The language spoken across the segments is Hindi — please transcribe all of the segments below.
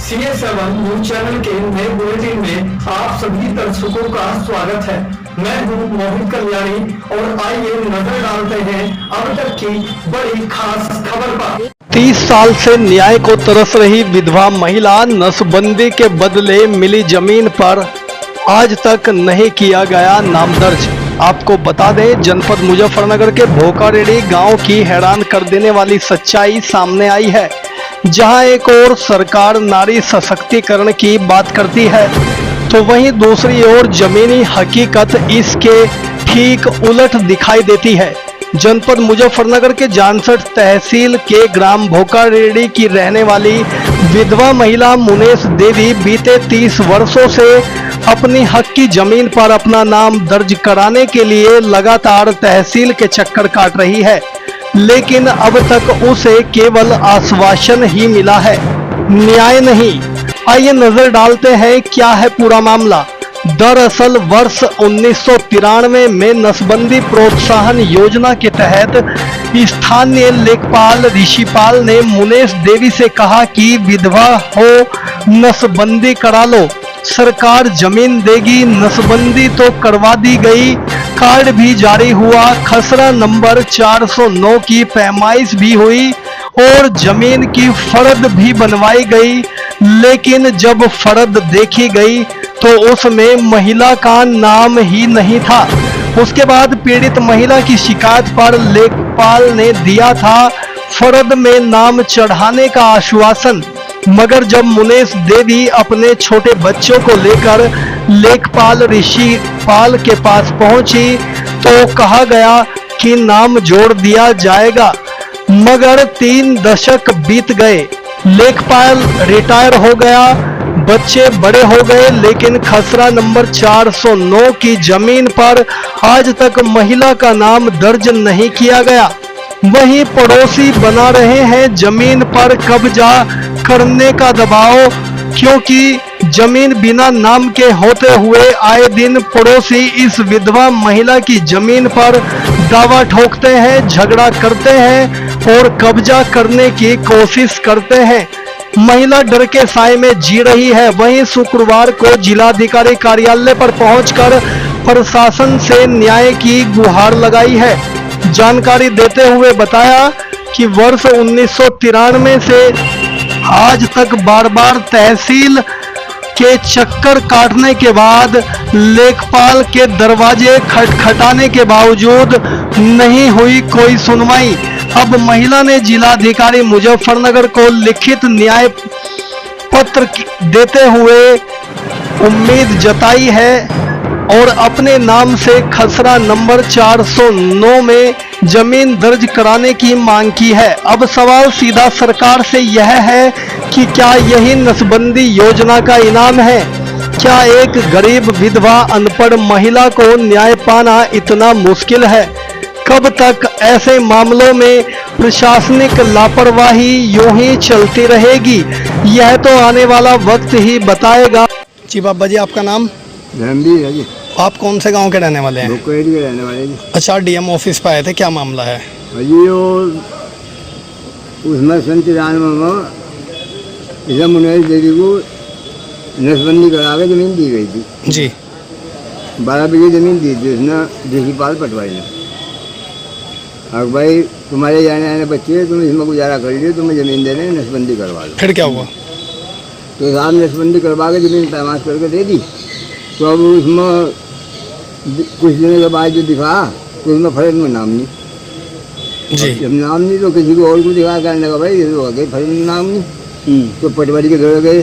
CS7 न्यूज चैनल के नए बुलेटिन में आप सभी दर्शकों का स्वागत है। मैं हूं मोहित कल्याणी और आइए नजर डालते हैं अब तक की बड़ी खास खबर पर। 30 साल से न्याय को तरस रही विधवा महिला नसबंदी के बदले मिली जमीन पर आज तक नहीं किया गया नाम दर्ज। आपको बता दें, जनपद मुजफ्फरनगर के भोकारेड़ी गांव की हैरान कर देने वाली सच्चाई सामने आई है, जहां एक ओर सरकार नारी सशक्तिकरण की बात करती है तो वहीं दूसरी ओर जमीनी हकीकत इसके ठीक उलट दिखाई देती है। जनपद मुजफ्फरनगर के जानसठ तहसील के ग्राम भोकारेड़ी की रहने वाली विधवा महिला मुनेश देवी बीते 30 वर्षों से अपनी हक की जमीन पर अपना नाम दर्ज कराने के लिए लगातार तहसील के चक्कर काट रही है, लेकिन अब तक उसे केवल आश्वासन ही मिला है, न्याय नहीं। आइए नजर डालते हैं क्या है पूरा मामला। दरअसल वर्ष 1993 में नसबंदी प्रोत्साहन योजना के तहत स्थानीय लेखपाल ऋषिपाल ने मुनेश देवी से कहा कि विधवा हो नसबंदी करा लो, सरकार जमीन देगी। नसबंदी तो करवा दी गई, कार्ड भी जारी हुआ, खसरा नंबर 409 की पैमाइश भी हुई और जमीन की फर्द भी बनवाई गई, लेकिन जब फर्द देखी गई तो उसमें महिला का नाम ही नहीं था। उसके बाद पीड़ित महिला की शिकायत पर लेखपाल ने दिया था फर्द में नाम चढ़ाने का आश्वासन, मगर जब मुनेश देवी अपने छोटे बच्चों को लेकर लेखपाल ऋषिपाल के पास पहुंची तो कहा गया कि नाम जोड़ दिया जाएगा, मगर 3 दशक बीत गए, लेखपाल रिटायर हो गया, बच्चे बड़े हो गए, लेकिन खसरा नंबर 409 की जमीन पर आज तक महिला का नाम दर्ज नहीं किया गया। वहीं पड़ोसी बना रहे हैं जमीन पर कब्जा करने का दबाव, क्योंकि जमीन बिना नाम के होते हुए आए दिन पड़ोसी इस विधवा महिला की जमीन पर दावा ठोकते हैं, झगड़ा करते हैं और कब्जा करने की कोशिश करते हैं। महिला डर के साए में जी रही है। वहीं शुक्रवार को जिलाधिकारी कार्यालय पर पहुंचकर प्रशासन से न्याय की गुहार लगाई है। जानकारी देते हुए बताया कि वर्ष 1993 से आज तक बार बार तहसील के चक्कर काटने के बाद लेखपाल के दरवाजे खटखटाने के बावजूद नहीं हुई कोई सुनवाई। अब महिला ने जिलाधिकारी मुजफ्फरनगर को लिखित न्याय पत्र देते हुए उम्मीद जताई है और अपने नाम से खसरा नंबर 409 में जमीन दर्ज कराने की मांग की है। अब सवाल सीधा सरकार से यह है कि क्या यही नसबंदी योजना का इनाम है? क्या एक गरीब विधवा अनपढ़ महिला को न्याय पाना इतना मुश्किल है? कब तक ऐसे मामलों में प्रशासनिक लापरवाही यूं ही चलती रहेगी? यह तो आने वाला वक्त ही बताएगा। जी बाबा जी, आपका नाम? धर्मवीर है जी। आप कौन से गांव के रहने वाले हैं? भोकारेड़ी के रहने वाले जी। अच्छा, डीएम ऑफिस पे आए थे, क्या मामला है? जी उसमें 93 में इधर मुनेश देवी को नसबंदी करा के जमीन दी गई थी जी। 12 बीघे जमीन दी थी उसने ऋषिपाल पटवारी ने। अब भाई तुम्हारे जाने आने बच्चे, तुम इसमें गुजारा कर लियो, तुम्हें जमीन दे रहे हैं, नसबंदी करवा लो। फिर क्या हुआ? तो साहब नसबंदी करवा के जमीन पैमाश करके दे दी। तो अब उसमें कुछ दिनों के बाद जो दिखा तो उसमें फर्ज में नाम नहीं जी। जब नाम नहीं तो किसी को और को दिखा करने का, भाई हो गए फर्ज में नाम नहीं। तो पटवारी के घर गए,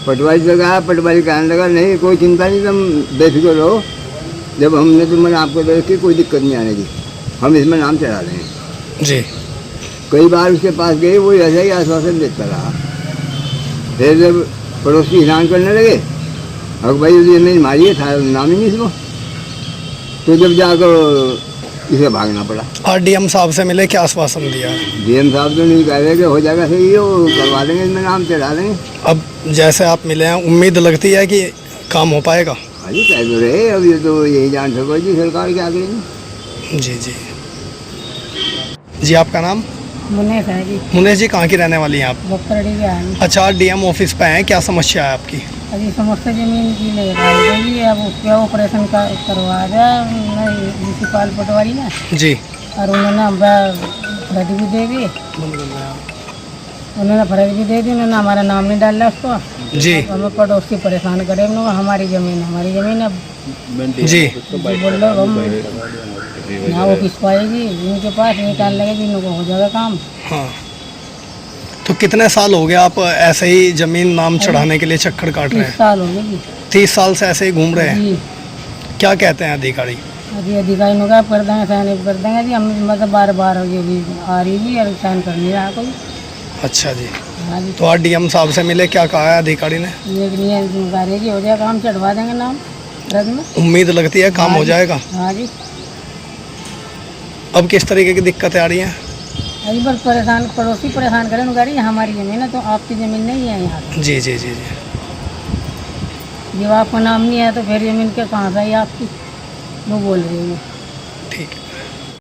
पटवारी से कहा, पटवारी कहने लगा नहीं कोई चिंता नहीं, तुम बेफिक्र रहो, जब हमने तुमने आपको दे रखी कोई दिक्कत नहीं आने की, हम इसमें नाम चढ़ा देंगे जी। कई बार उसके पास गए, वो ऐसा ही आश्वासन देता रहा। फिर जब पड़ोसी हैरान करने लगे, अब भाई जमीन मारी था, नाम ही नहीं इसको, तो जब जाकर इसे भागना पड़ा। और डीएम साहब से मिले, क्या आश्वासन दिया? डीएम साहब तो नहीं कह रहे कि हो जाएगा सही, वो करवा देंगे, इसमें नाम चढ़ा देंगे। अब जैसे आप मिले हैं, उम्मीद लगती है कि काम हो पाएगा? हाँ जी, कह तो रहे, अब ये तो यही जान सको जी सरकार क्या करेगी। जी जी जी। आपका नाम? मुनेश है जी, मुनेश जी कहाँ की रहने वाली हैं आप? बकरड़ी के आए। अच्छा, डीएम ऑफिस पे हैं, क्या समस्या है आपकी? अभी समस्त जमीन की ले रहा जी, अब क्या ऑपरेशन करवा दिया म्यूनसिपल पटवारी ने, जी और उन्होंने फर्ज भी दे दी, उन्होंने हमारा नाम नहीं डाला उसको। जी हमें पड़ोसी परेशान करे, उन्होंने हमारी ज़मीन अब जी बोल रहे हम यहाँ ऑफिस को आएगी, इनके पास नहीं टाइम लगेगी, इनको हो जाएगा काम। हाँ, तो कितने साल हो गए आप ऐसे ही जमीन नाम चढ़ाने के लिए चक्कर काट रहे 30 हैं? साल हो गए जी। 30 साल से ऐसे ही घूम रहे हैं। जी, क्या कहते हैं अधिकारी? अभी अधिकारी ने कहा कर देंगे, साइन कर देंगे जी। हम मतलब बार बार ये भी आ रही जी, और साइन कर नहीं रहा कोई। अच्छा जी, हाँ जी, तो आज डीएम साहब से मिले, क्या कहा है अधिकारी ने? ये जिम्मेदारी जी, हो जाएगा काम, चढ़वा देंगे नाम रद्द में। उम्मीद लगती है काम हो जाएगा। हाँ जी, अब किस तरीके की दिक्कतें आ रही हैं? अभी बस पड़ोसी परेशान करें, उनका ये हमारी ज़मीन है तो आपकी ज़मीन नहीं है यहाँ पे। जी जी जी जी जब आपका नाम नहीं है तो फिर ज़मीन के कहाँ से आई आपकी, वो बोल रही है। ठीक है।